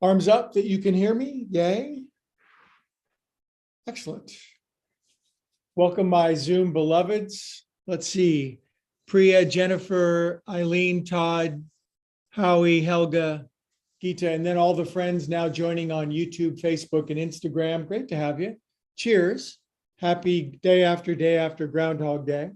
Arms up that you can hear me. Yay. Excellent. Welcome, my Zoom beloveds. Let's see. Priya, Jennifer, Eileen, Todd, Howie, Helga, Gita, and then all the friends now joining on YouTube, Facebook, and Instagram. Great to have you. Cheers. Happy day after Groundhog Day.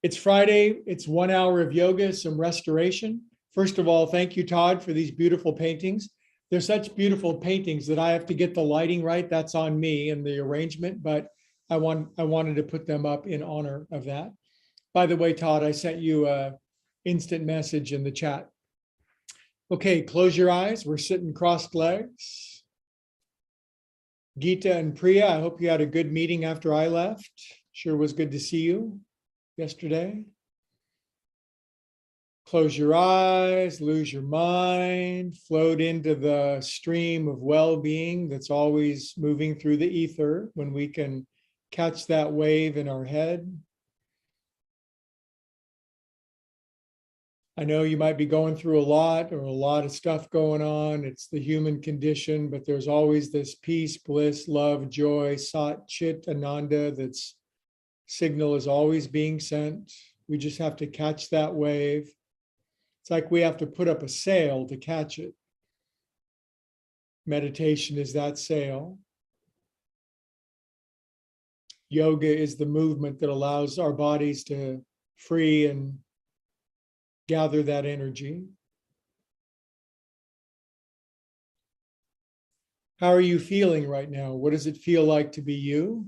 It's Friday. It's 1 hour of yoga, some restoration. First of all, thank you, Todd, for these beautiful paintings. They're such beautiful paintings that I have to get the lighting right. That's on me and the arrangement, but I wanted to put them up in honor of that. By the way, Todd, I sent you an instant message in the chat. Okay, close your eyes. We're sitting crossed legs. Gita and Priya, I hope you had a good meeting after I left. Sure was good to see you yesterday. Close your eyes, lose your mind, float into the stream of well-being that's always moving through the ether when we can catch that wave in our head. I know you might be going through a lot of stuff going on. It's the human condition, but there's always this peace, bliss, love, joy, Sat, Chit, Ananda, that's signal is always being sent. We just have to catch that wave. It's like we have to put up a sail to catch it. Meditation is that sail. Yoga is the movement that allows our bodies to free and gather that energy. How are you feeling right now? What does it feel like to be you?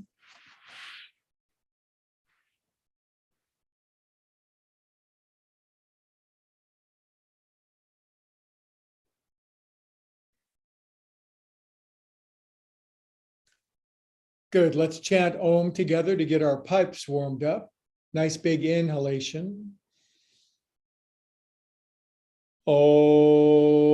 Good. Let's chant Om together to get our pipes warmed up. Nice big inhalation. Om.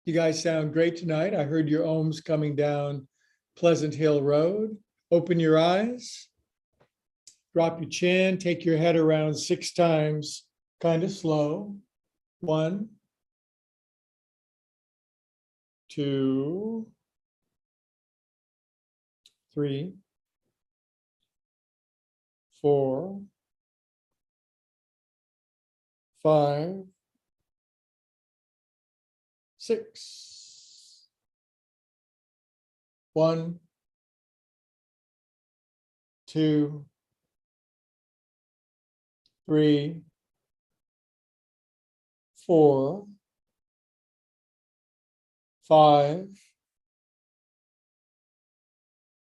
You guys sound great tonight. I heard your ohms coming down Pleasant Hill Road. Open your eyes, drop your chin, take your head around 6 times, kind of slow. 1, 2, 3, 4, 5, 6. 1, 2, 3, 4, 5,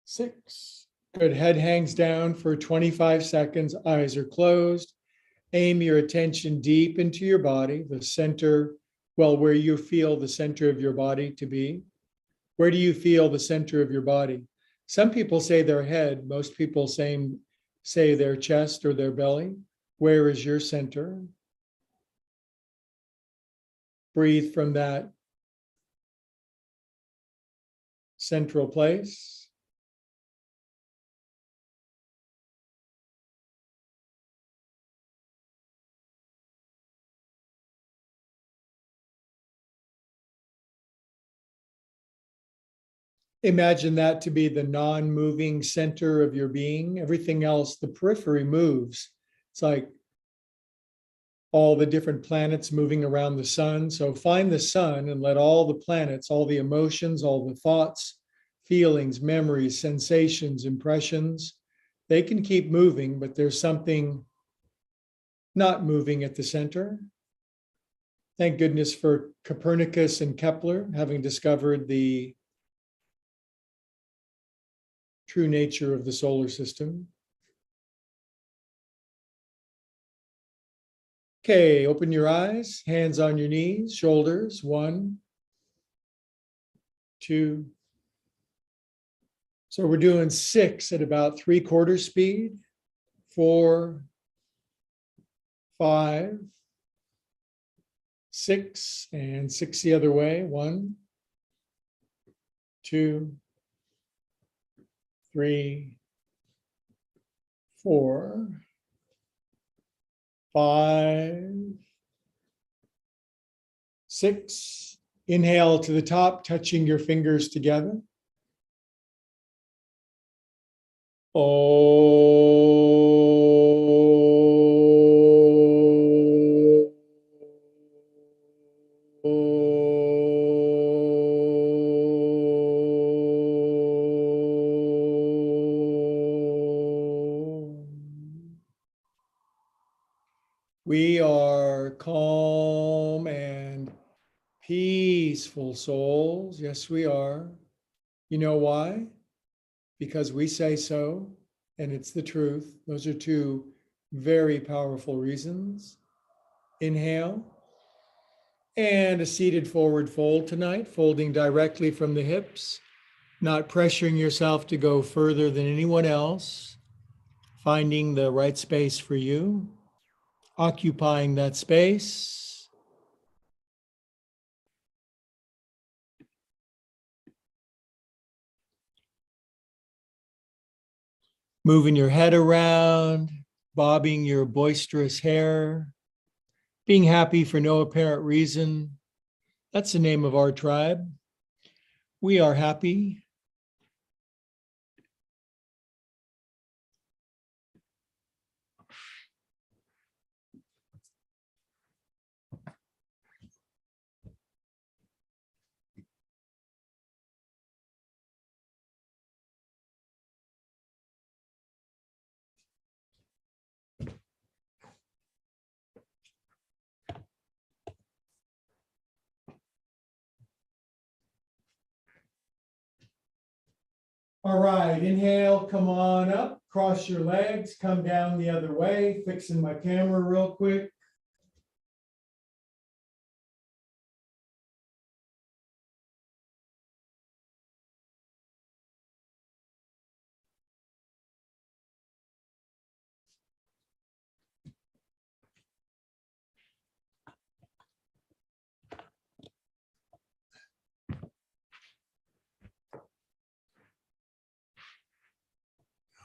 6. Good. Head hangs down for 25 seconds. Eyes are closed. Aim your attention deep into your body, the center, well, where you feel the center of your body to be. Where do you feel the center of your body? Some people say their head. Most people say their chest or their belly. Where is your center? Breathe from that central place. Imagine that to be the non-moving center of your being. Everything else, the periphery moves. It's like all the different planets moving around the sun. So find the sun and let all the planets, all the emotions, all the thoughts, feelings, memories, sensations, impressions, they can keep moving, but there's something not moving at the center. Thank goodness for Copernicus and Kepler having discovered the true nature of the solar system. Okay, open your eyes, hands on your knees, shoulders. 1, 2. So we're doing 6 at about 3/4 speed. 4, 5, 6, and 6 the other way. 1, 2, 3, 4, 5, 6. Inhale to the top, touching your fingers together. We are calm and peaceful souls. Yes, we are. You know why? Because we say so, and it's the truth. Those are two very powerful reasons. Inhale. And a seated forward fold tonight, folding directly from the hips, not pressuring yourself to go further than anyone else, finding the right space for you, occupying that space. Moving your head around, bobbing your boisterous hair, being happy for no apparent reason. That's the name of our tribe. We are happy. All right, inhale, come on up, cross your legs, come down the other way, fixing my camera real quick.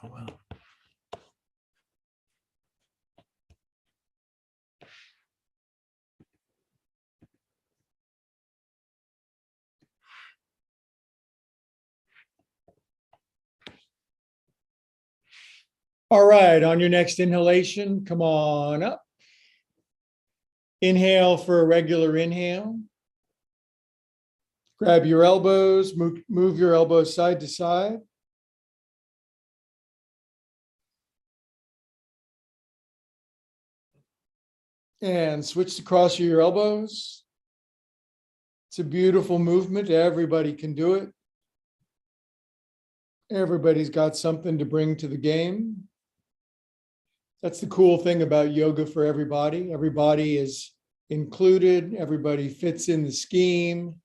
Oh, wow. All right, on your next inhalation, come on up. Inhale for a regular inhale. Grab your elbows, move your elbows side to side. And switch to cross your elbows. It's a beautiful movement. Everybody can do it. Everybody's got something to bring to the game. That's the cool thing about yoga for everybody. Everybody is included. Everybody fits in the scheme.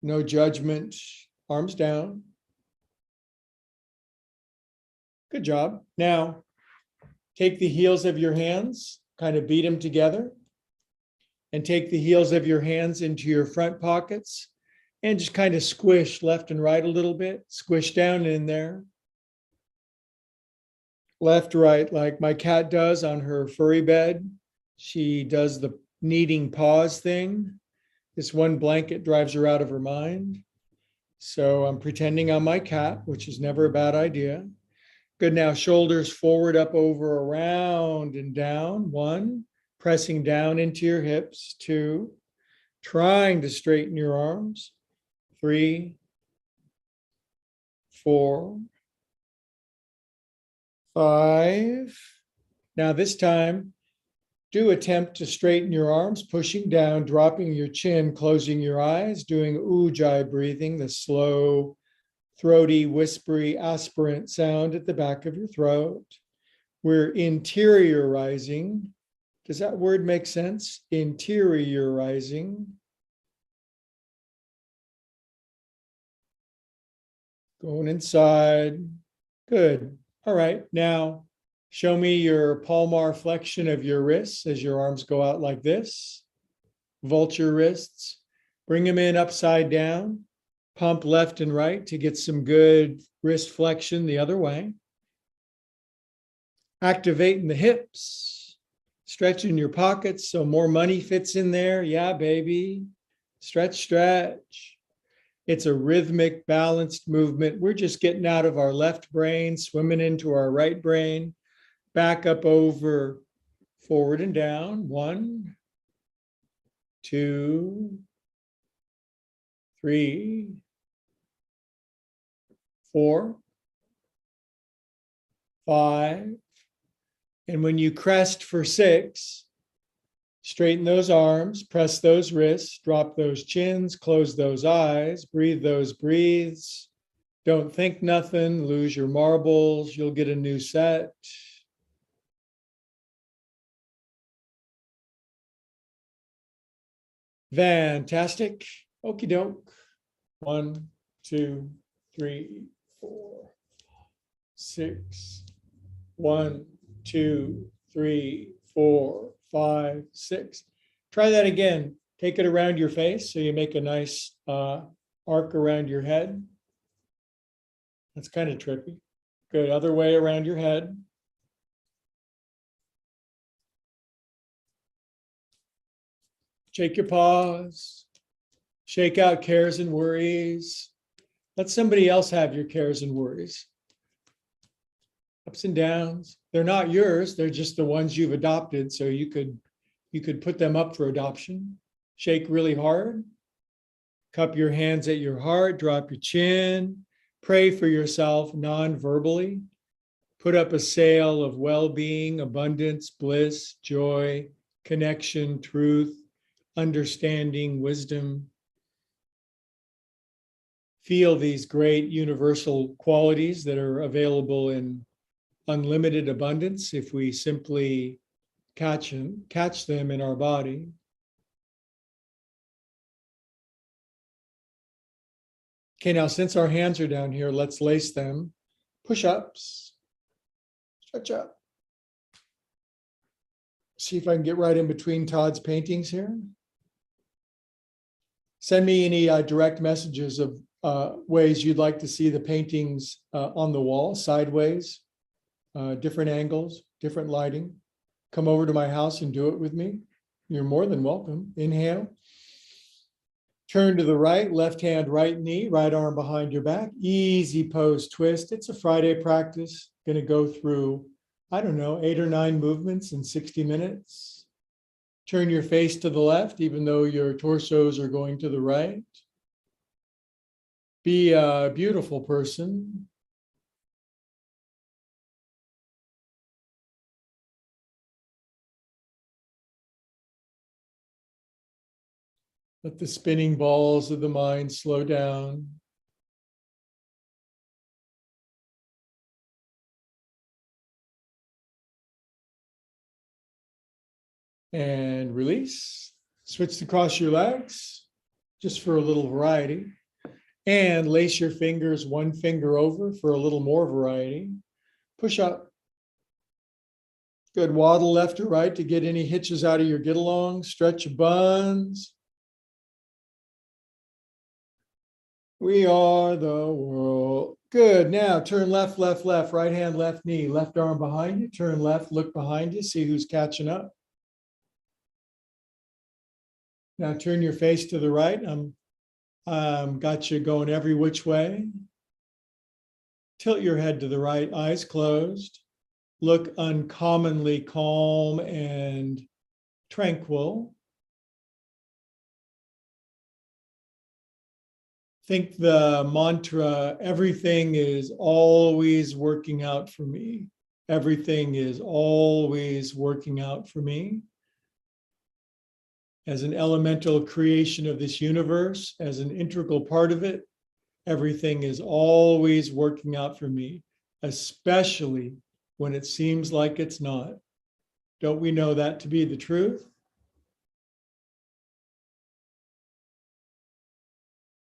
No judgment. Arms down. Good job. Now, take the heels of your hands, kind of beat them together, and take the heels of your hands into your front pockets and just kind of squish left and right a little bit. Squish down in there. Left, right, like my cat does on her furry bed. She does the kneading paws thing. This one blanket drives her out of her mind. So I'm pretending I'm my cat, which is never a bad idea. Good. Now, shoulders forward, up, over, around, and down. 1, pressing down into your hips. 2, trying to straighten your arms. 3, 4, 5. Now, this time, do attempt to straighten your arms, pushing down, dropping your chin, closing your eyes, doing ujjayi breathing, the slow, throaty, whispery, aspirant sound at the back of your throat. We're interiorizing. Does that word make sense? Interiorizing. Going inside. Good. All right. Now, Show me your palmar flexion of your wrists as your arms go out like this. Vulture wrists. Bring them in upside down. Pump left and right to get some good wrist flexion the other way. Activating the hips. Stretching your pockets so more money fits in there. Yeah, baby. Stretch, stretch. It's a rhythmic, balanced movement. We're just getting out of our left brain, swimming into our right brain. Back up over, forward and down. 1, 2, 3, 4, 5. And when you crest for 6, straighten those arms, press those wrists, drop those chins, close those eyes, breathe those breathes. Don't think nothing, lose your marbles, you'll get a new set. Fantastic. Okie doke. 1, 2, 3, 4, 6. 1, 2, 3, 4, 5, 6. Try that again. Take it around your face so you make a nice arc around your head. That's kind of trippy. Good. Other way around your head. Shake your paws. Shake out cares and worries. Let somebody else have your cares and worries. Ups and downs. They're not yours. They're just the ones you've adopted. So you could put them up for adoption. Shake really hard. Cup your hands at your heart. Drop your chin. Pray for yourself non-verbally. Put up a sail of well-being, abundance, bliss, joy, connection, truth, understanding, wisdom. Feel these great universal qualities that are available in unlimited abundance if we simply catch them in our body. Okay, now since our hands are down here, let's lace them. Push-ups, stretch up. See if I can get right in between Todd's paintings here. Send me any direct messages of ways you'd like to see the paintings on the wall, sideways, different angles, different lighting. Come over to my house and do it with me. You're more than welcome. Inhale. Turn to the right, left hand, right knee, right arm behind your back. Easy pose twist. It's a Friday practice. Going to go through, I don't know, 8 or 9 movements in 60 minutes. Turn your face to the left, even though your torsos are going to the right. Be a beautiful person. Let the spinning balls of the mind slow down. And release. Switch to cross your legs, just for a little variety. And lace your fingers one finger over for a little more variety. Push up. Good. Waddle left or right to get any hitches out of your get along. Stretch your buns. We are the world. Good. Now turn left, left, left. Right hand, left knee. Left arm behind you. Turn left, look behind you. See who's catching up. Now turn your face to the right. Got you going every which way. Tilt your head to the right, eyes closed. Look uncommonly calm and tranquil. Think the mantra, everything is always working out for me. Everything is always working out for me. As an elemental creation of this universe, as an integral part of it, everything is always working out for me, especially when it seems like it's not. Don't we know that to be the truth?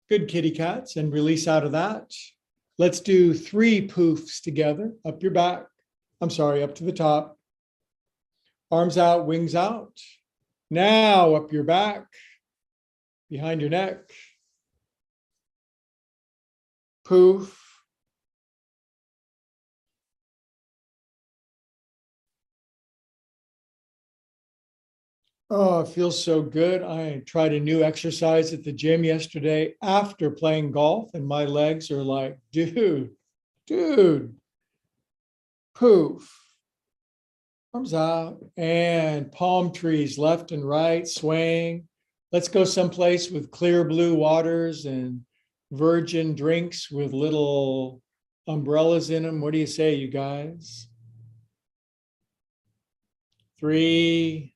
Good, kitty cats, and release out of that. Let's do 3 poofs together, up your back, I'm sorry, up to the top. Arms out, wings out. Now up your back, behind your neck. Poof. Oh, it feels so good. I tried a new exercise at the gym yesterday after playing golf, and my legs are like, dude, poof. Arms out and palm trees left and right, swaying. Let's go someplace with clear blue waters and virgin drinks with little umbrellas in them. What do you say, you guys? 3,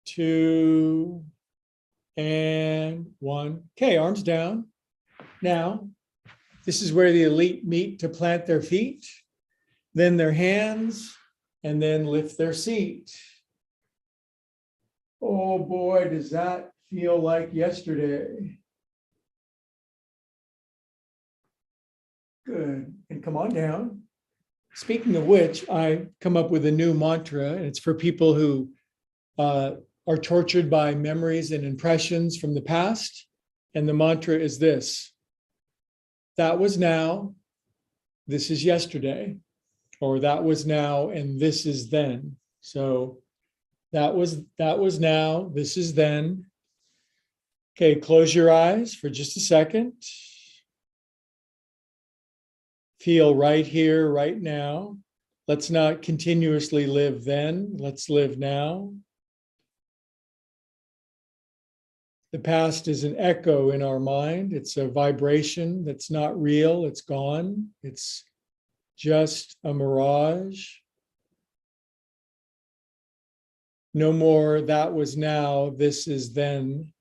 2, and 1. Okay, arms down. Now, this is where the elite meet to plant their feet, then their hands, and then lift their seat. Oh boy, does that feel like yesterday. Good. And come on down. Speaking of which, I come up with a new mantra, and it's for people who are tortured by memories and impressions from the past. And the mantra is this: that was now, this is yesterday, or that was now, and this is then. So that was now, this is then. Okay, close your eyes for just a second. Feel right here, right now. Let's not continuously live then. Let's live now. The past is an echo in our mind. It's a vibration that's not real. It's gone. It's just a mirage. No more that was now, this is then.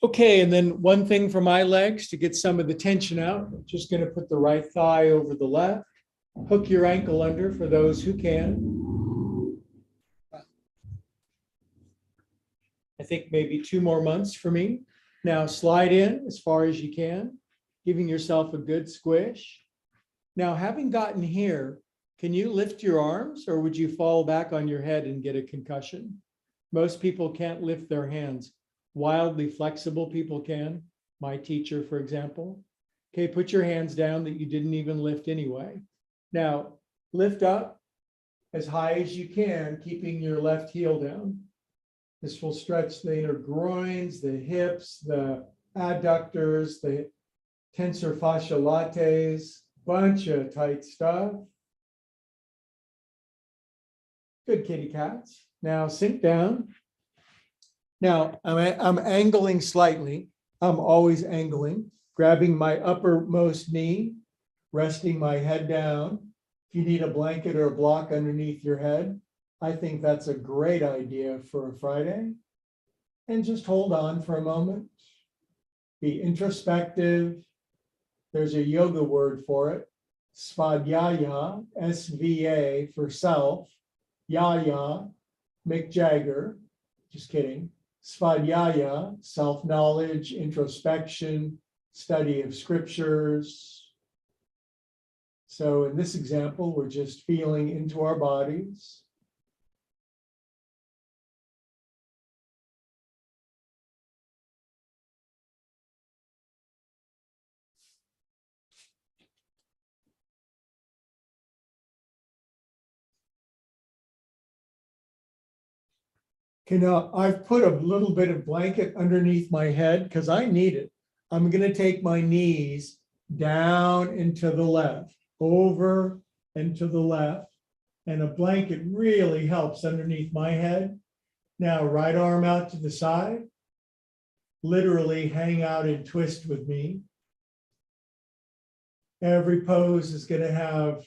Okay, and then one thing for my legs to get some of the tension out, I'm just going to put the right thigh over the left. Hook your ankle under for those who can. I think maybe 2 more months for me. Now slide in as far as you can, giving yourself a good squish. Now, having gotten here, can you lift your arms, or would you fall back on your head and get a concussion? Most people can't lift their hands. Wildly flexible people can. My teacher, for example. Okay, put your hands down that you didn't even lift anyway. Now, lift up as high as you can, keeping your left heel down. This will stretch the inner groins, the hips, the adductors, the tensor fascia latae, bunch of tight stuff. Good, kitty cats. Now sink down. Now I'm angling slightly. I'm always angling, grabbing my uppermost knee, resting my head down. If you need a blanket or a block underneath your head, I think that's a great idea for a Friday. And just hold on for a moment. Be introspective. There's a yoga word for it. Svadhyaya, SVA for self. Yaya, Mick Jagger. Just kidding. Svadhyaya, self-knowledge, introspection, study of scriptures. So in this example, we're just feeling into our bodies. I've put a little bit of blanket underneath my head because I need it. I'm going to take my knees down and to the left, over and to the left. And a blanket really helps underneath my head. Now, right arm out to the side. Literally hang out and twist with me. Every pose is going to have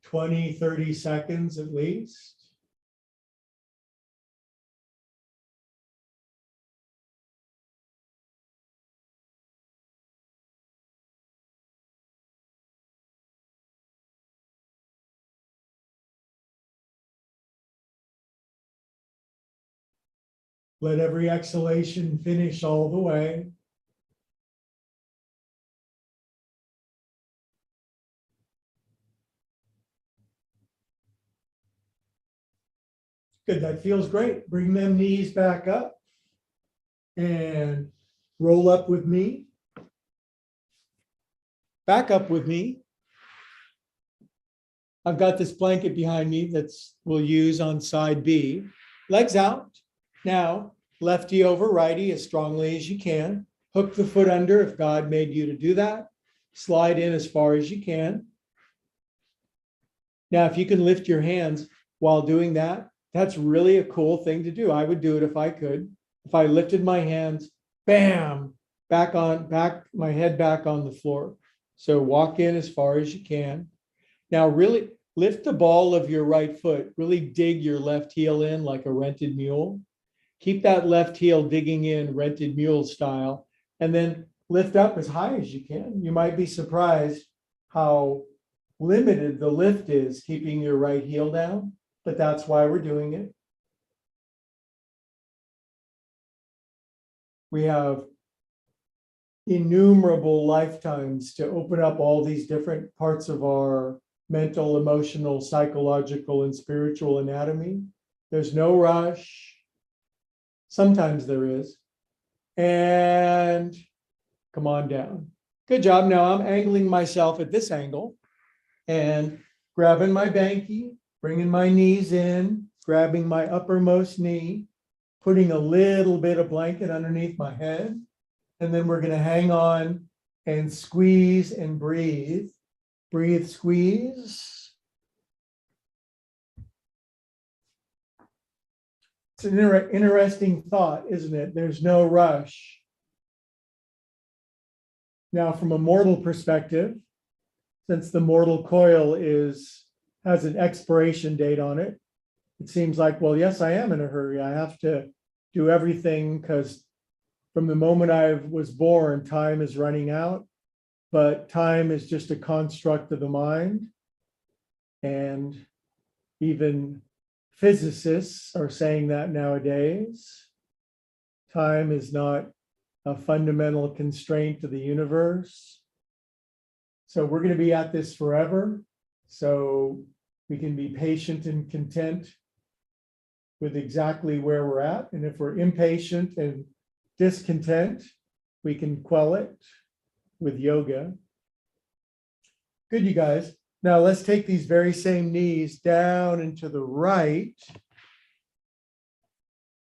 20, 30 seconds at least. Let every exhalation finish all the way. Good, that feels great. Bring them knees back up and roll up with me. Back up with me. I've got this blanket behind me that's we'll use on side B. Legs out. Now, lefty over righty as strongly as you can. Hook the foot under if God made you to do that. Slide in as far as you can. Now, if you can lift your hands while doing that, that's really a cool thing to do. I would do it if I could. If I lifted my hands, bam, back, my head back on the floor. So walk in as far as you can. Now really lift the ball of your right foot. Really dig your left heel in like a rented mule. Keep that left heel digging in rented mule style, and then lift up as high as you can. You might be surprised how limited the lift is keeping your right heel down, but that's why we're doing it. We have innumerable lifetimes to open up all these different parts of our mental, emotional, psychological, and spiritual anatomy. There's no rush. Sometimes there is. And come on down. Good job. Now I'm angling myself at this angle and grabbing my banky, bringing my knees in, grabbing my uppermost knee, putting a little bit of blanket underneath my head. And then we're going to hang on and squeeze and breathe. Breathe, squeeze. It's an interesting thought, isn't it? There's no rush. Now, from a mortal perspective, since the mortal coil has an expiration date on it, it seems like, well, yes, I am in a hurry. I have to do everything because from the moment I was born, time is running out. But time is just a construct of the mind. And even physicists are saying that nowadays. Time is not a fundamental constraint to the universe. So we're going to be at this forever. So we can be patient and content with exactly where we're at. And if we're impatient and discontent, we can quell it with yoga. Good, you guys. Now let's take these very same knees down and to the right.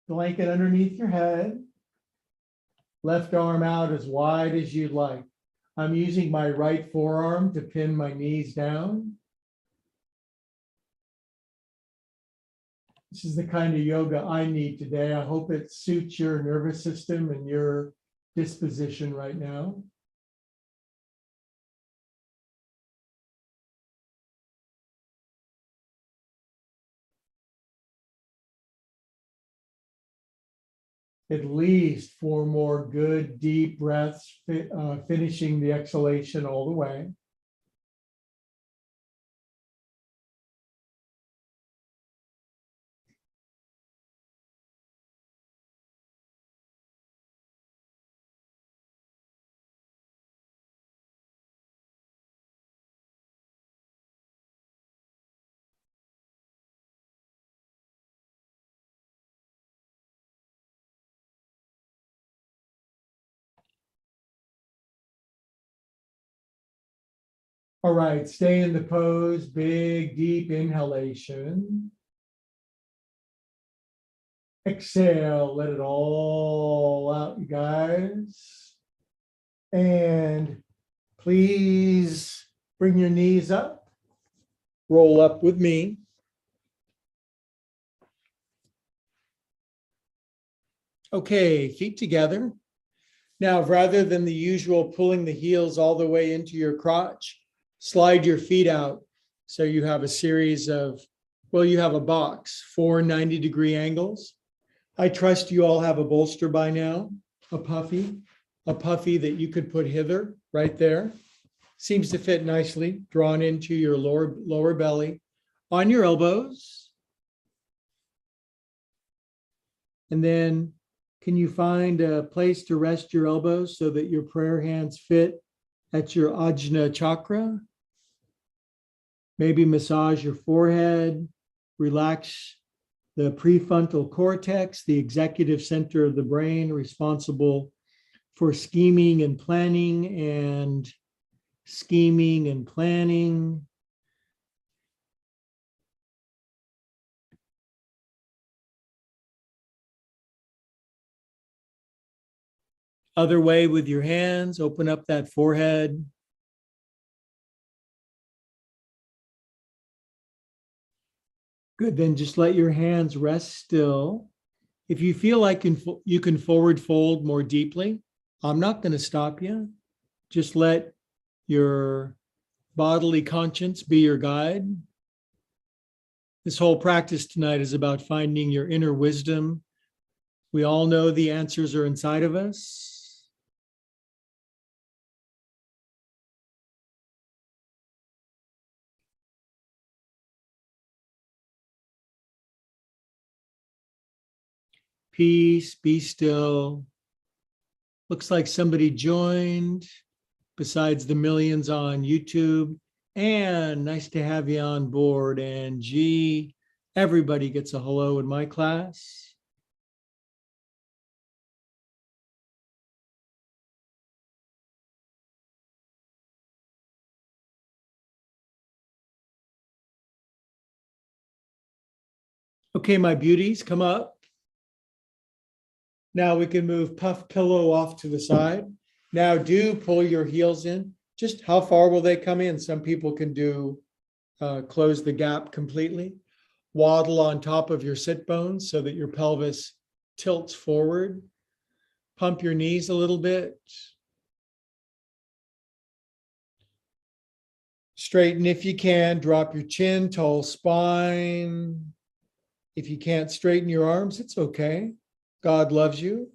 Blanket underneath your head. Left arm out as wide as you'd like. I'm using my right forearm to pin my knees down. This is the kind of yoga I need today. I hope it suits your nervous system and your disposition right now. At least 4 more good deep breaths, finishing the exhalation all the way. All right, stay in the pose, big, deep inhalation. Exhale, let it all out, you guys. And please bring your knees up. Roll up with me. Okay, feet together. Now, rather than the usual pulling the heels all the way into your crotch, slide your feet out. So you have a series of, well, you have a box, 4 90-degree angles. I trust you all have a bolster by now, a puffy that you could put hither, right there. Seems to fit nicely, drawn into your lower belly, on your elbows. And then Can you find a place to rest your elbows so that your prayer hands fit at your Ajna chakra? Maybe massage your forehead, relax the prefrontal cortex, the executive center of the brain responsible for scheming and planning. Other way with your hands, open up that forehead. Good, then just let your hands rest still. If you feel like you can forward fold more deeply, I'm not going to stop you. Just let your bodily conscience be your guide. This whole practice tonight is about finding your inner wisdom. We all know the answers are inside of us. Peace, be still. Looks like somebody joined besides the millions on YouTube. And nice to have you on board. And G, everybody gets a hello in my class. Okay, my beauties, come up. Now we can move puff pillow off to the side. Now do pull your heels in. Just how far will they come in? Some people can do close the gap completely. Waddle on top of your sit bones so that your pelvis tilts forward. Pump your knees a little bit. Straighten if you can. Drop your chin, tall spine. If you can't straighten your arms, it's okay. God loves you.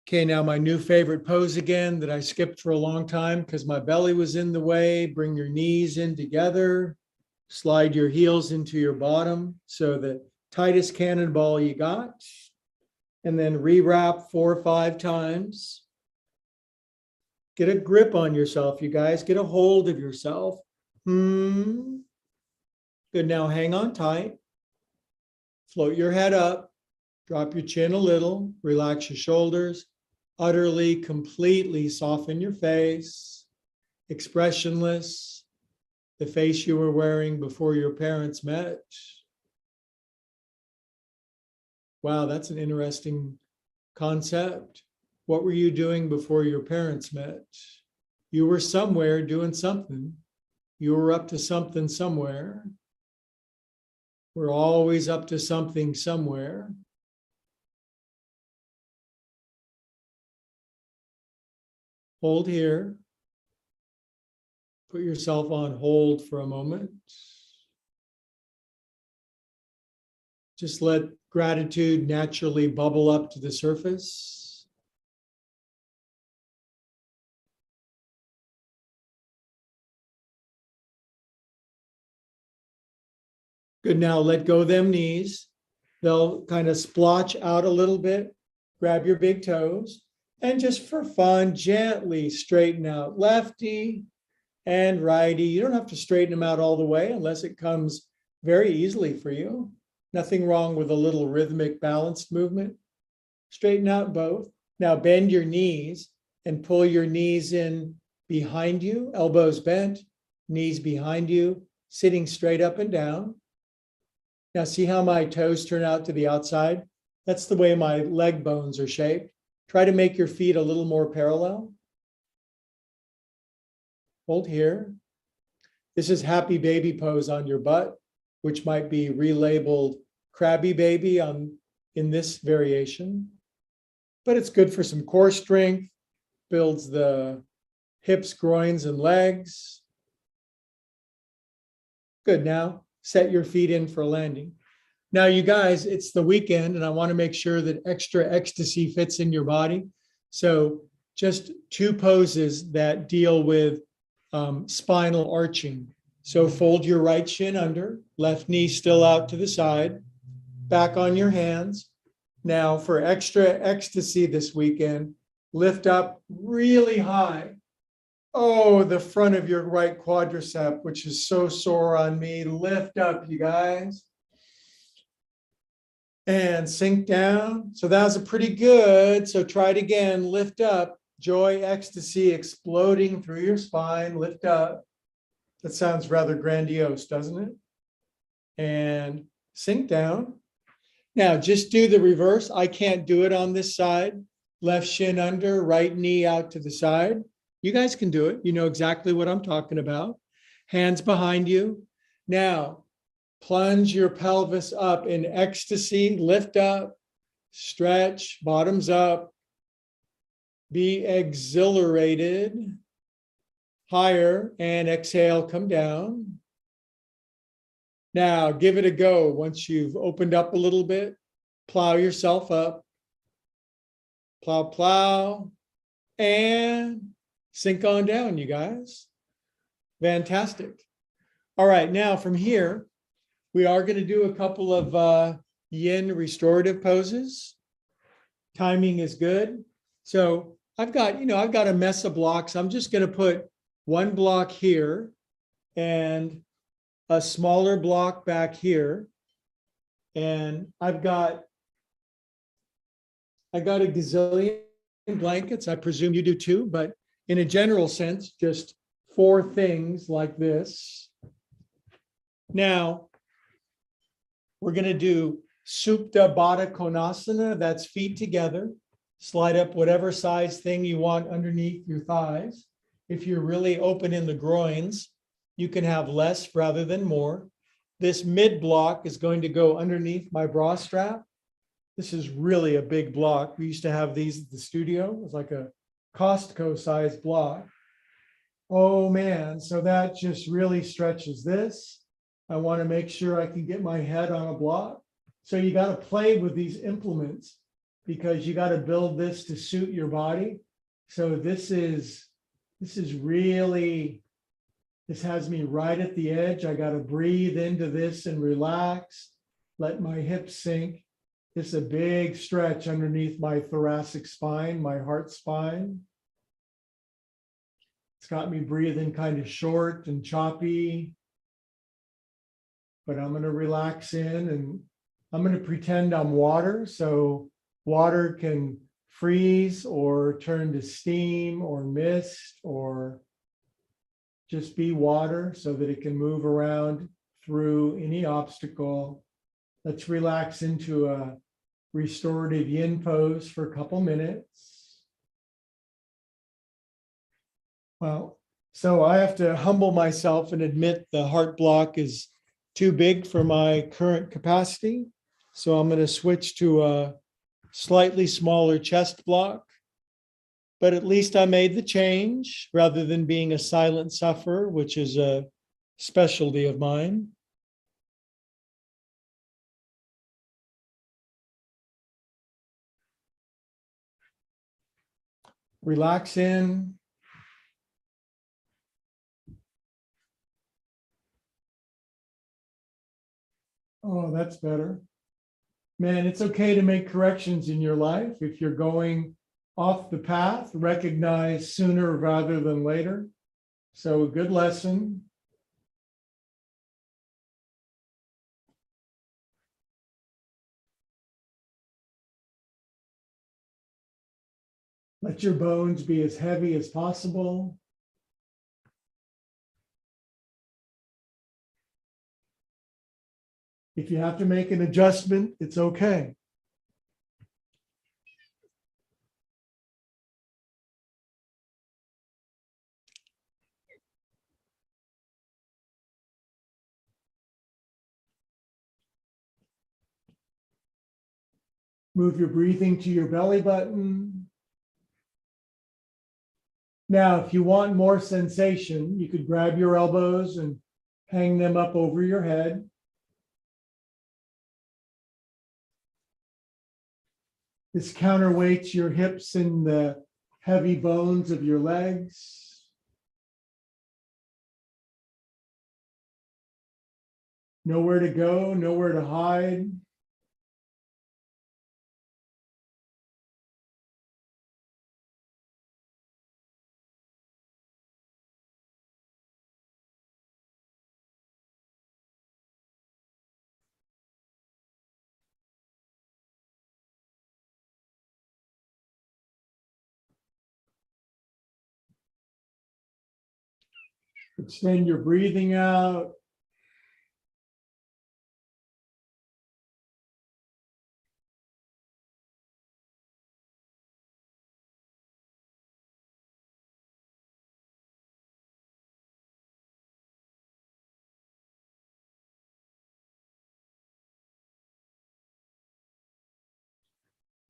Okay, now my new favorite pose again that I skipped for a long time because my belly was in the way. Bring your knees in together. Slide your heels into your bottom so the tightest cannonball you got. And then rewrap 4 or 5 times. Get a grip on yourself, you guys. Get a hold of yourself. Good, now hang on tight. Float your head up. Drop your chin a little. Relax your shoulders. Utterly, completely soften your face. Expressionless. The face you were wearing before your parents met. Wow, that's an interesting concept. What were you doing before your parents met? You were somewhere doing something. You were up to something somewhere. We're always up to something somewhere. Hold here. Put yourself on hold for a moment. Just let gratitude naturally bubble up to the surface. Good, now let go of them knees. They'll kind of splotch out a little bit. Grab your big toes. And just for fun, gently straighten out lefty and righty. You don't have to straighten them out all the way unless it comes very easily for you. Nothing wrong with a little rhythmic balanced movement. Straighten out both. Now bend your knees and pull your knees in behind you, elbows bent, knees behind you, sitting straight up and down. Now see how my toes turn out to the outside? That's the way my leg bones are shaped. Try to make your feet a little more parallel. Hold here. This is happy baby pose on your butt, which might be relabeled crabby baby in this variation. But it's good for some core strength, builds the hips, groins, and legs. Good, now set your feet in for landing. Now, you guys, it's the weekend, and I want to make sure that extra ecstasy fits in your body. So just 2 poses that deal with spinal arching. So fold your right shin under, left knee still out to the side, back on your hands. Now for extra ecstasy this weekend, lift up really high. Oh, the front of your right quadricep, which is so sore on me. Lift up, you guys. And sink down. So that was a pretty good. So try it again. Lift up. Joy, ecstasy exploding through your spine. Lift up. That sounds rather grandiose, doesn't it? And sink down. Now just do the reverse. I can't do it on this side. Left shin under, right knee out to the side. You guys can do it. You know exactly what I'm talking about. Hands behind you. Now, plunge your pelvis up in ecstasy. Lift up, stretch, bottoms up. Be exhilarated. Higher, and exhale, come down. Now, give it a go. Once you've opened up a little bit, plow yourself up. Plow, plow, and sink on down, you guys. Fantastic. All right, now from here, we are going to do a couple of yin restorative poses. Timing is good. So I've got a mess of blocks. I'm just going to put one block here and a smaller block back here. And I've got a gazillion blankets. I presume you do too, but in a general sense, just 4 things like this. Now, we're going to do Supta Baddha Konasana. That's feet together. Slide up whatever size thing you want underneath your thighs. If you're really open in the groins, you can have less rather than more. This mid block is going to go underneath my bra strap. This is really a big block. We used to have these at the studio. It was like a Costco sized block. Oh man, so that just really stretches this. I want to make sure I can get my head on a block. So you got to play with these implements because you got to build this to suit your body. So this really, this has me right at the edge. I got to breathe into this and relax, let my hips sink. It's a big stretch underneath my thoracic spine, my heart spine. It's got me breathing kind of short and choppy, but I'm going to relax in and I'm going to pretend I'm water. So water can freeze or turn to steam or mist or just be water so that it can move around through any obstacle. Let's relax into a restorative yin pose for a couple minutes. Well, so I have to humble myself and admit the heart block is too big for my current capacity. So I'm going to switch to a slightly smaller chest block. But at least I made the change rather than being a silent sufferer, which is a specialty of mine. Relax in. Oh, that's better. Man, it's okay to make corrections in your life. If you're going off the path, recognize sooner rather than later. So a good lesson. Let your bones be as heavy as possible. If you have to make an adjustment, it's okay. Move your breathing to your belly button. Now, if you want more sensation, you could grab your elbows and hang them up over your head. This counterweights your hips and the heavy bones of your legs. Nowhere to go, nowhere to hide. Extend your breathing out.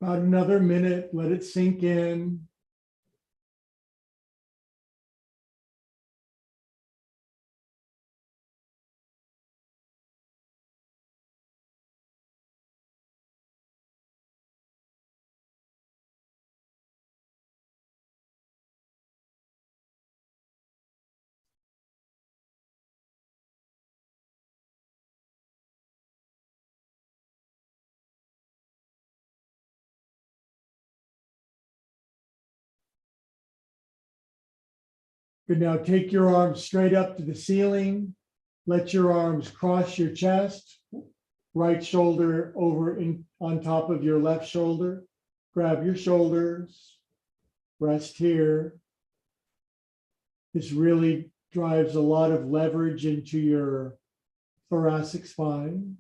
About another minute, let it sink in. Good, now take your arms straight up to the ceiling. Let your arms cross your chest, right shoulder over in on top of your left shoulder. Grab your shoulders, rest here. This really drives a lot of leverage into your thoracic spine.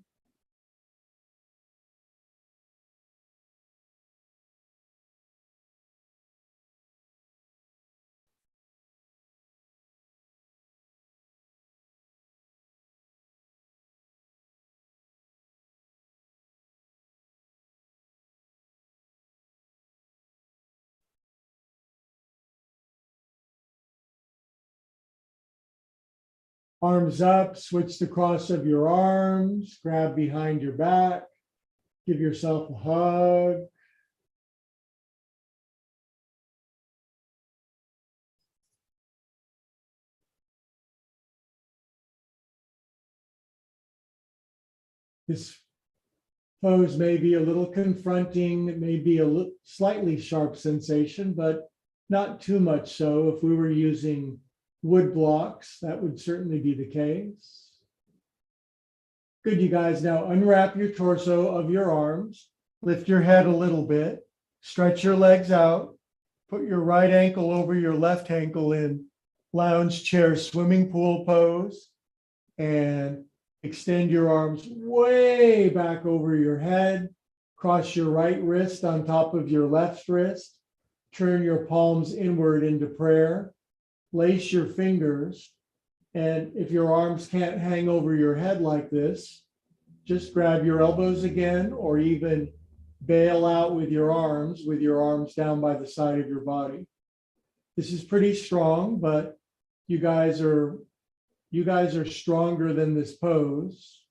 Arms up, switch the cross of your arms, grab behind your back, give yourself a hug. This pose may be a little confronting, it may be a slightly sharp sensation, but not too much so. If we were using wood blocks, that would certainly be the case. Good, you guys. Now unwrap your torso of your arms, lift your head a little bit, stretch your legs out, put your right ankle over your left ankle in lounge chair swimming pool pose, and extend your arms way back over your head. Cross your right wrist on top of your left wrist. Turn your palms inward into prayer. Lace your fingers. And if your arms can't hang over your head like this, just grab your elbows again, or even bail out with your arms down by the side of your body. This is pretty strong, but you guys are stronger than this pose.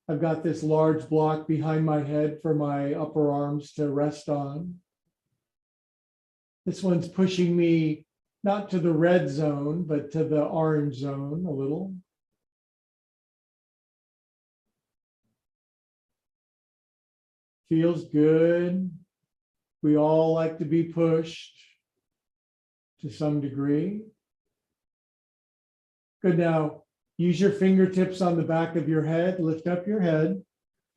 I've got this large block behind my head for my upper arms to rest on. This one's pushing me not to the red zone, but to the orange zone a little. Feels good. We all like to be pushed to some degree. Good, now use your fingertips on the back of your head, lift up your head,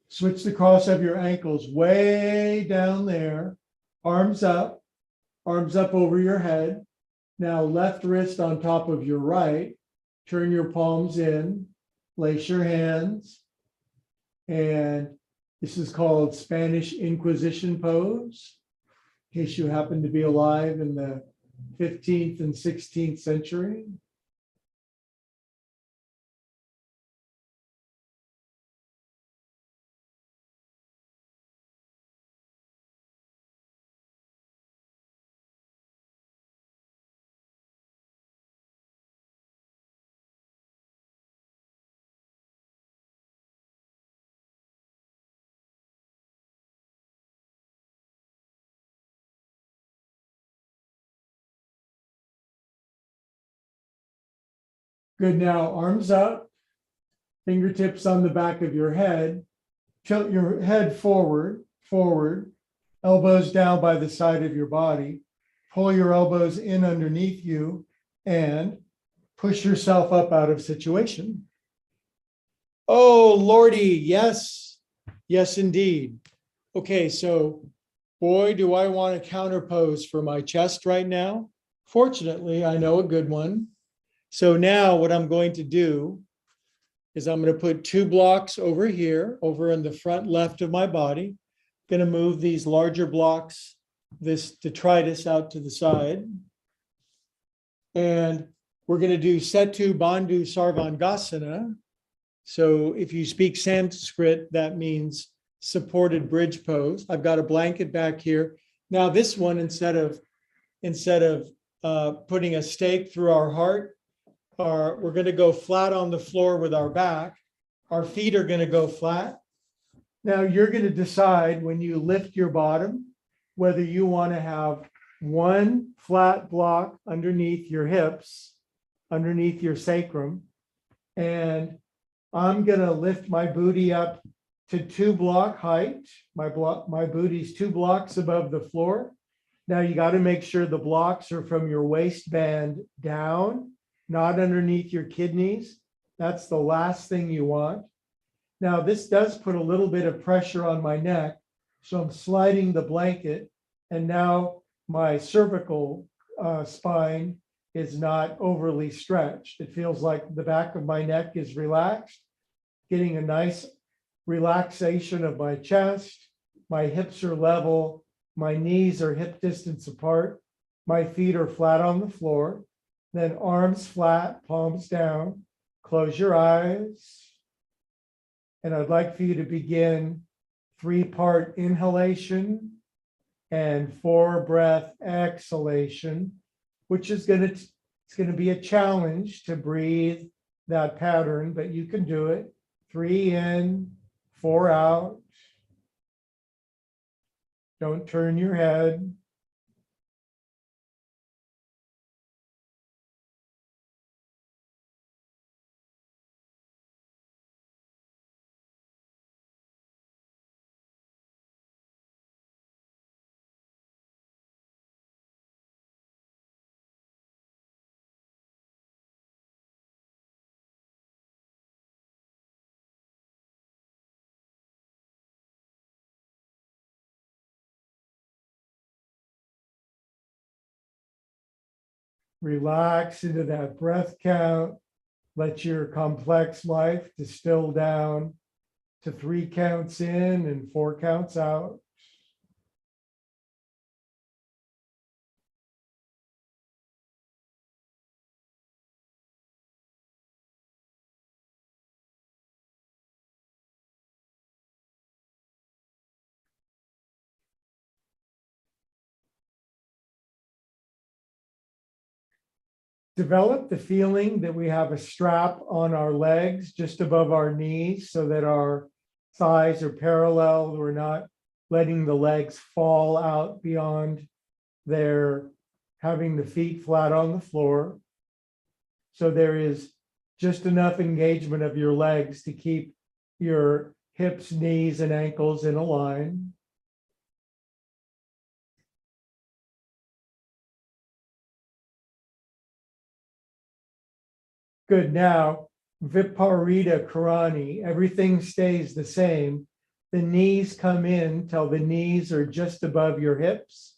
switch the cross of your ankles way down there, arms up over your head. Now left wrist on top of your right, turn your palms in, lace your hands, and this is called Spanish Inquisition pose, in case you happen to be alive in the 15th and 16th century. Good. Now, arms up, fingertips on the back of your head. Tilt your head forward, elbows down by the side of your body. Pull your elbows in underneath you and push yourself up out of situation. Oh, Lordy, yes. Yes, indeed. Okay, so boy, do I want a counter pose for my chest right now. Fortunately, I know a good one. So now what I'm going to do is I'm going to put 2 blocks over here, over in the front left of my body. Going to move these larger blocks, this detritus out to the side. And we're going to do Setu Bandhu Sarvangasana. So if you speak Sanskrit, that means supported bridge pose. I've got a blanket back here. Now this one, instead of putting a stake through our heart, we're going to go flat on the floor with our back. Our feet are going to go flat. Now you're going to decide when you lift your bottom, whether you want to have one flat block underneath your hips, underneath your sacrum. And I'm going to lift my booty up to 2 block height. My booty's 2 blocks above the floor. Now you got to make sure the blocks are from your waistband down, not underneath your kidneys. That's the last thing you want. Now this does put a little bit of pressure on my neck. So I'm sliding the blanket, and now my cervical spine is not overly stretched. It feels like the back of my neck is relaxed, getting a nice relaxation of my chest. My hips are level. My knees are hip distance apart. My feet are flat on the floor. Then arms flat, palms down. Close your eyes. And I'd like for you to begin 3-part inhalation and 4-breath exhalation, which is it's going to be a challenge to breathe that pattern, but you can do it. 3 in, 4 out. Don't turn your head. Relax into that breath count. Let your complex life distill down to 3 counts in and 4 counts out. Develop the feeling that we have a strap on our legs just above our knees so that our thighs are parallel. We're not letting the legs fall out beyond their having the feet flat on the floor. So there is just enough engagement of your legs to keep your hips, knees, and ankles in a line. Good. Now, Viparita Karani, everything stays the same. The knees come in till the knees are just above your hips,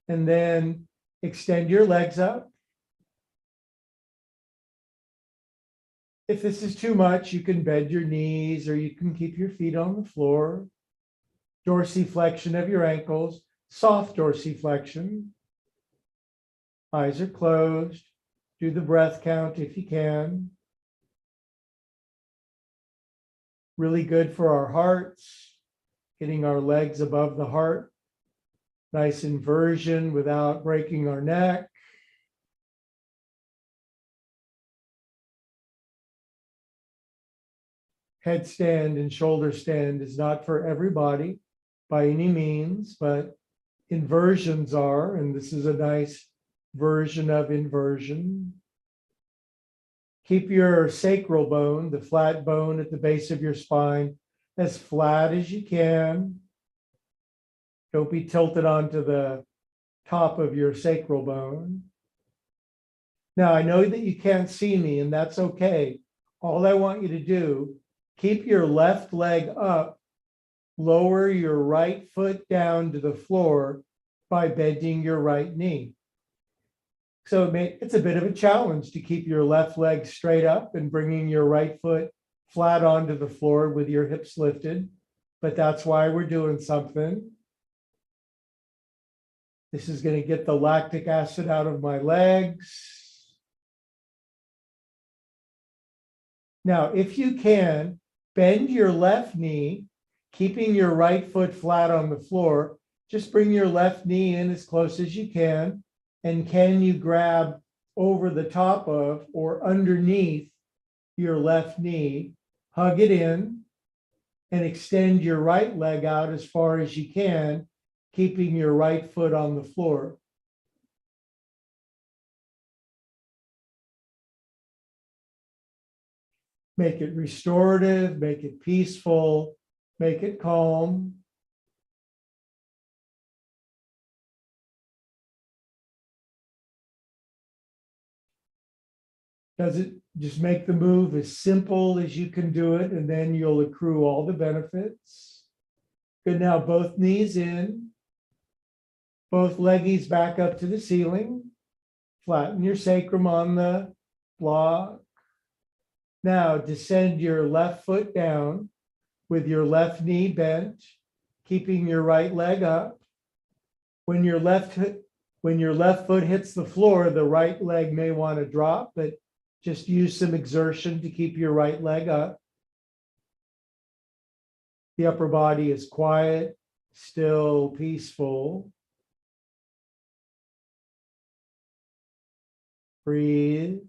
and then extend your legs up. If this is too much, you can bend your knees or you can keep your feet on the floor. Dorsiflexion of your ankles, soft dorsiflexion. Eyes are closed. Do the breath count if you can. Really good for our hearts, getting our legs above the heart. Nice inversion without breaking our neck. Headstand and shoulder stand is not for everybody by any means, but inversions are, and this is a nice version of inversion. Keep your sacral bone, the flat bone at the base of your spine, as flat as you can. Don't be tilted onto the top of your sacral bone. Now, I know that you can't see me, and that's okay. All I want you to do, keep your left leg up, lower your right foot down to the floor by bending your right knee. So it's a bit of a challenge to keep your left leg straight up and bringing your right foot flat onto the floor with your hips lifted, but that's why we're doing something. This is going to get the lactic acid out of my legs. Now, if you can, bend your left knee, keeping your right foot flat on the floor. Just bring your left knee in as close as you can. And can you grab over the top of or underneath your left knee, hug it in, and extend your right leg out as far as you can, keeping your right foot on the floor. Make it restorative, make it peaceful, make it calm. Does it just make the move as simple as you can do it, and then you'll accrue all the benefits. Good, now both knees in, both leggies back up to the ceiling. Flatten your sacrum on the block. Now descend your left foot down with your left knee bent, keeping your right leg up. When your left foot hits the floor, the right leg may want to drop, but just use some exertion to keep your right leg up. The upper body is quiet, still, peaceful. Breathe.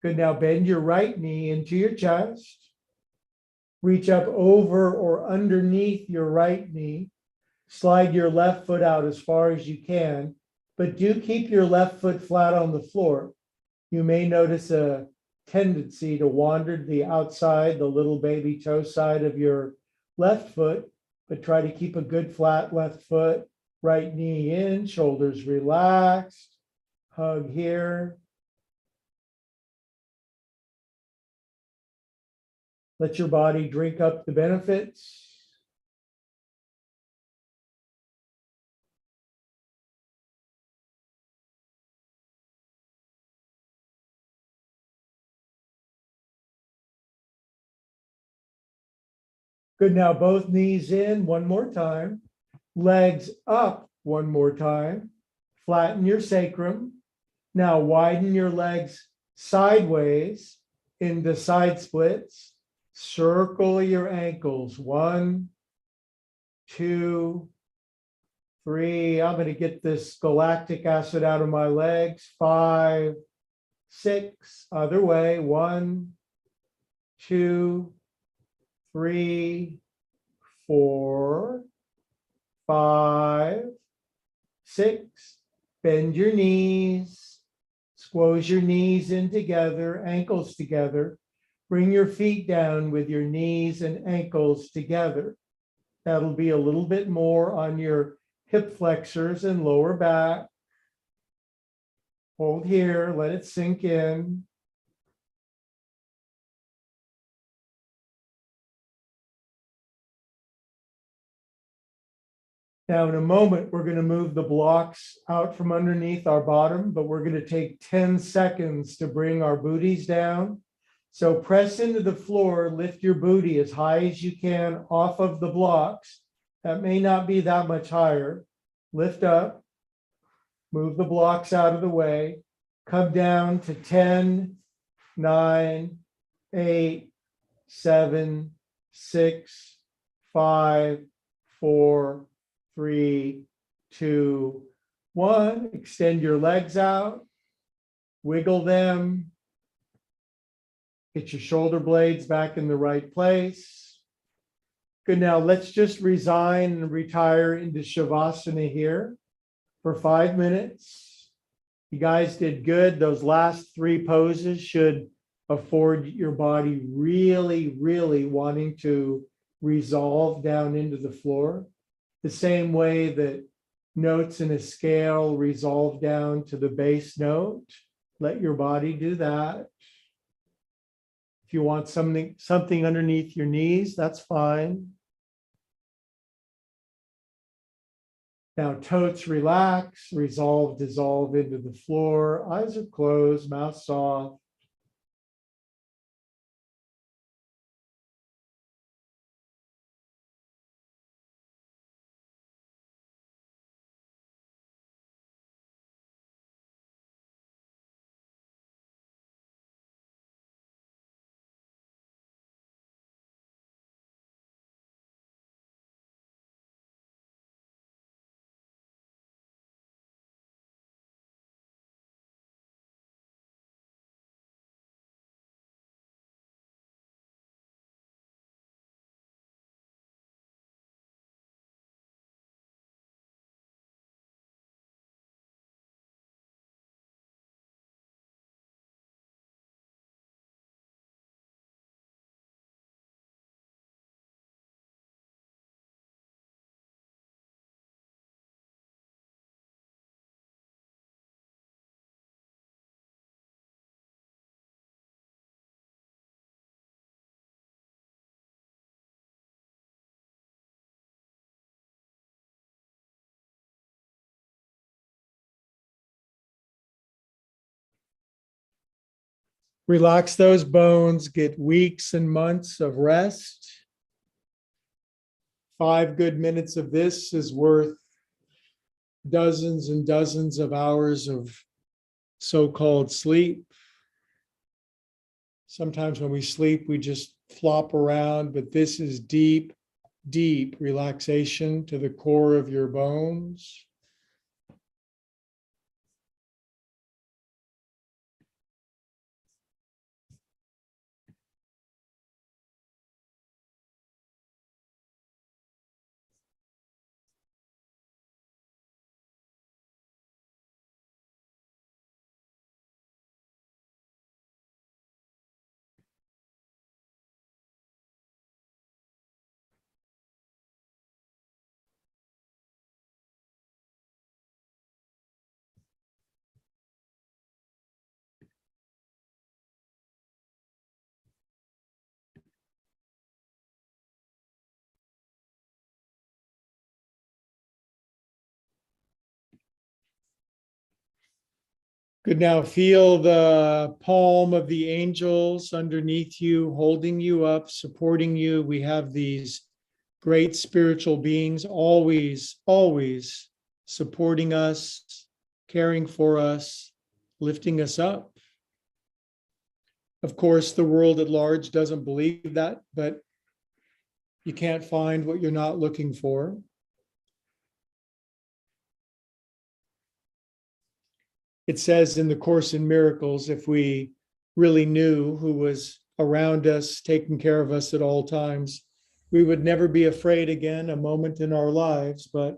Good, now bend your right knee into your chest. Reach up over or underneath your right knee. Slide your left foot out as far as you can, but do keep your left foot flat on the floor. You may notice a tendency to wander to the outside, the little baby toe side of your left foot, but try to keep a good flat left foot, right knee in, shoulders relaxed, hug here. Let your body drink up the benefits. Good, now both knees in one more time. Legs up one more time. Flatten your sacrum. Now widen your legs sideways into side splits. Circle your ankles. 1, 2, 3. I'm going to get this galactic acid out of my legs. 5, 6. Other way. 1, 2, 3, 4, 5, 6. Bend your knees. Squeeze your knees in together, ankles together. Bring your feet down with your knees and ankles together. That'll be a little bit more on your hip flexors and lower back. Hold here, let it sink in. Now, in a moment, we're going to move the blocks out from underneath our bottom, but we're going to take 10 seconds to bring our booties down. So press into the floor, lift your booty as high as you can off of the blocks. That may not be that much higher. Lift up, move the blocks out of the way, come down to 10, 9, 8, 7, 6, 5, 4, 3, 2, 1. Extend your legs out, wiggle them. Get your shoulder blades back in the right place. Good, now let's just resign and retire into Shavasana here for 5 minutes. You guys did good. Those last three poses should afford your body really, really wanting to resolve down into the floor. The same way that notes in a scale resolve down to the bass note. Let your body do that. If you want something underneath your knees, that's fine. Now totes relax, resolve, dissolve into the floor. Eyes are closed, mouth soft. Relax those bones, get weeks and months of rest. 5 good minutes of this is worth dozens and dozens of hours of so-called sleep. Sometimes when we sleep, we just flop around, but this is deep, deep relaxation to the core of your bones. Good. Now feel the palm of the angels underneath you, holding you up, supporting you. We have these great spiritual beings always, always supporting us, caring for us, lifting us up. Of course, the world at large doesn't believe that, but you can't find what you're not looking for. It says in the Course in Miracles, if we really knew who was around us, taking care of us at all times, we would never be afraid again a moment in our lives. But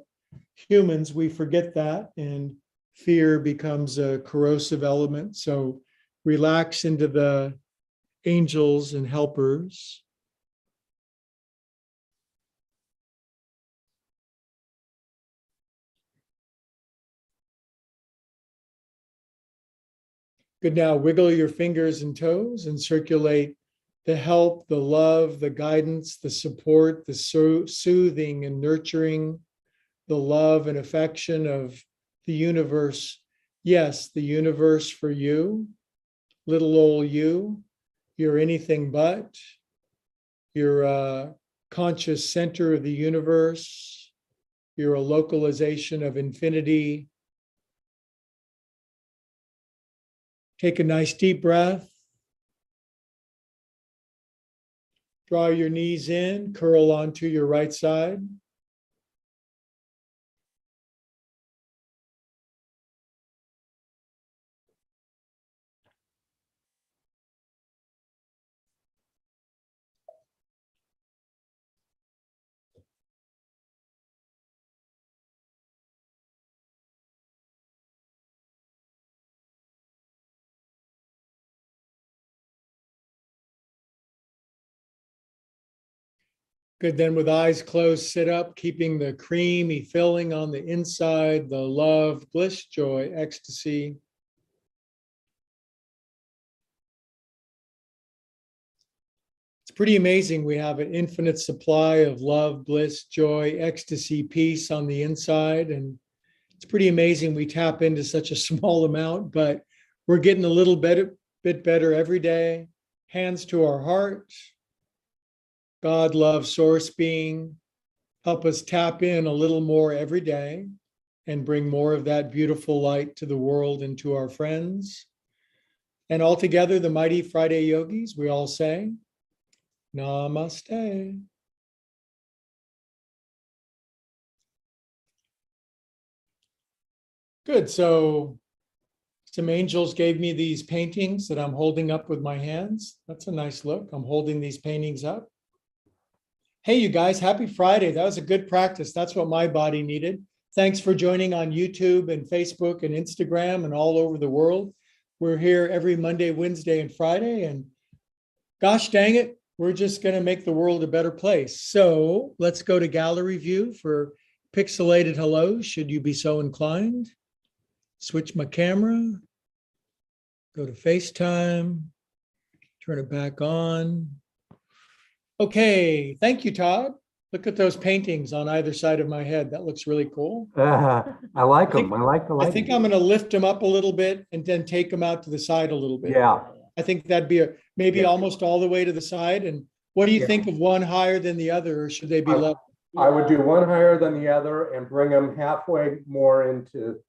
humans, we forget that, and fear becomes a corrosive element. So relax into the angels and helpers. Good. Now wiggle your fingers and toes and circulate the help, the love, the guidance, the support, the soothing and nurturing, the love and affection of the universe. Yes, the universe for you, little old you. You're anything but. You're a conscious center of the universe. You're a localization of infinity. Take a nice deep breath. Draw your knees in, curl onto your right side. Good. Then with eyes closed, sit up, keeping the creamy filling on the inside, the love, bliss, joy, ecstasy. It's pretty amazing. We have an infinite supply of love, bliss, joy, ecstasy, peace on the inside. And it's pretty amazing. We tap into such a small amount, but we're getting a little bit better every day. Hands to our heart. God, love, source being, help us tap in a little more every day and bring more of that beautiful light to the world and to our friends. And all together, the mighty Friday yogis, we all say, Namaste. Good. So some angels gave me these paintings that I'm holding up with my hands. That's a nice look. I'm holding these paintings up. Hey, you guys, happy Friday. That was a good practice. That's what my body needed. Thanks for joining on YouTube and Facebook and Instagram and all over the world. We're here every Monday, Wednesday, and Friday. And gosh dang it, we're just going to make the world a better place. So let's go to gallery view for pixelated hellos, should you be so inclined. Switch my camera. Go to FaceTime. Turn it back on. Okay, thank you, Todd. Look at those paintings on either side of my head. That looks really cool. I like them. I like the I think lighting. I'm going to lift them up a little bit and then take them out to the side a little bit. Yeah, I think that'd be maybe Yeah. almost all the way to the side. And what do you Yeah. think of one higher than the other, or should they be left? I would do one higher than the other and bring them halfway more into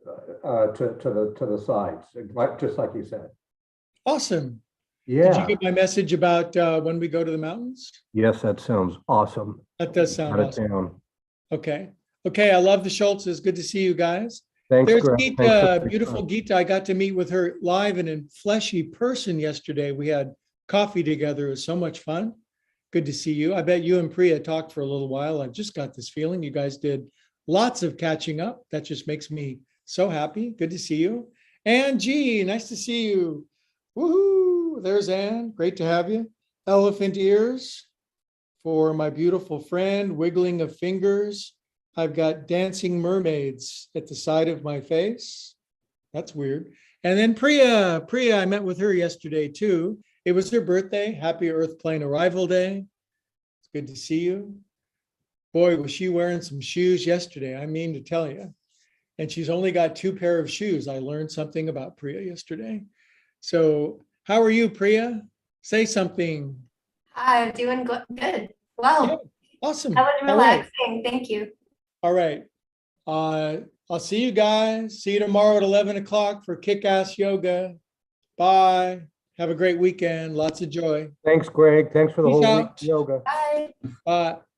to the sides, like just like you said. Awesome. Did Yeah. you get my message about when we go to the mountains? Yes, that sounds awesome. That does sound Got it awesome. down. Okay. Okay. I love the Schultzes. Good to see you guys. Thanks, There's Greg. Geeta, beautiful Geeta. I got to meet with her live and in fleshy person yesterday. We had coffee together. It was so much fun. Good to see you. I bet you and Priya talked for a little while. I've just got this feeling you guys did lots of catching up. That just makes me so happy. Good to see you. And G, nice to see you. Woohoo! There's Anne. Great to have you. Elephant ears for my beautiful friend. Wiggling of fingers. I've got dancing mermaids at the side of my face. That's weird. And then Priya, I met with her yesterday too. It was her birthday. Happy Earth Plane Arrival Day. It's good to see you. Boy, was she wearing some shoes yesterday. I mean to tell you. And she's only got 2 pair of shoes. I learned something about Priya yesterday. So how are you, Priya? Say something. Hi, doing good. Yeah, Well, awesome. that was All right. relaxing. Thank you. All right. I'll see you guys. See you tomorrow at 11 o'clock for Kick-Ass Yoga. Bye. Have a great weekend. Lots of joy. Thanks, Greg. Thanks for the Peace whole out. week yoga. Bye. Bye.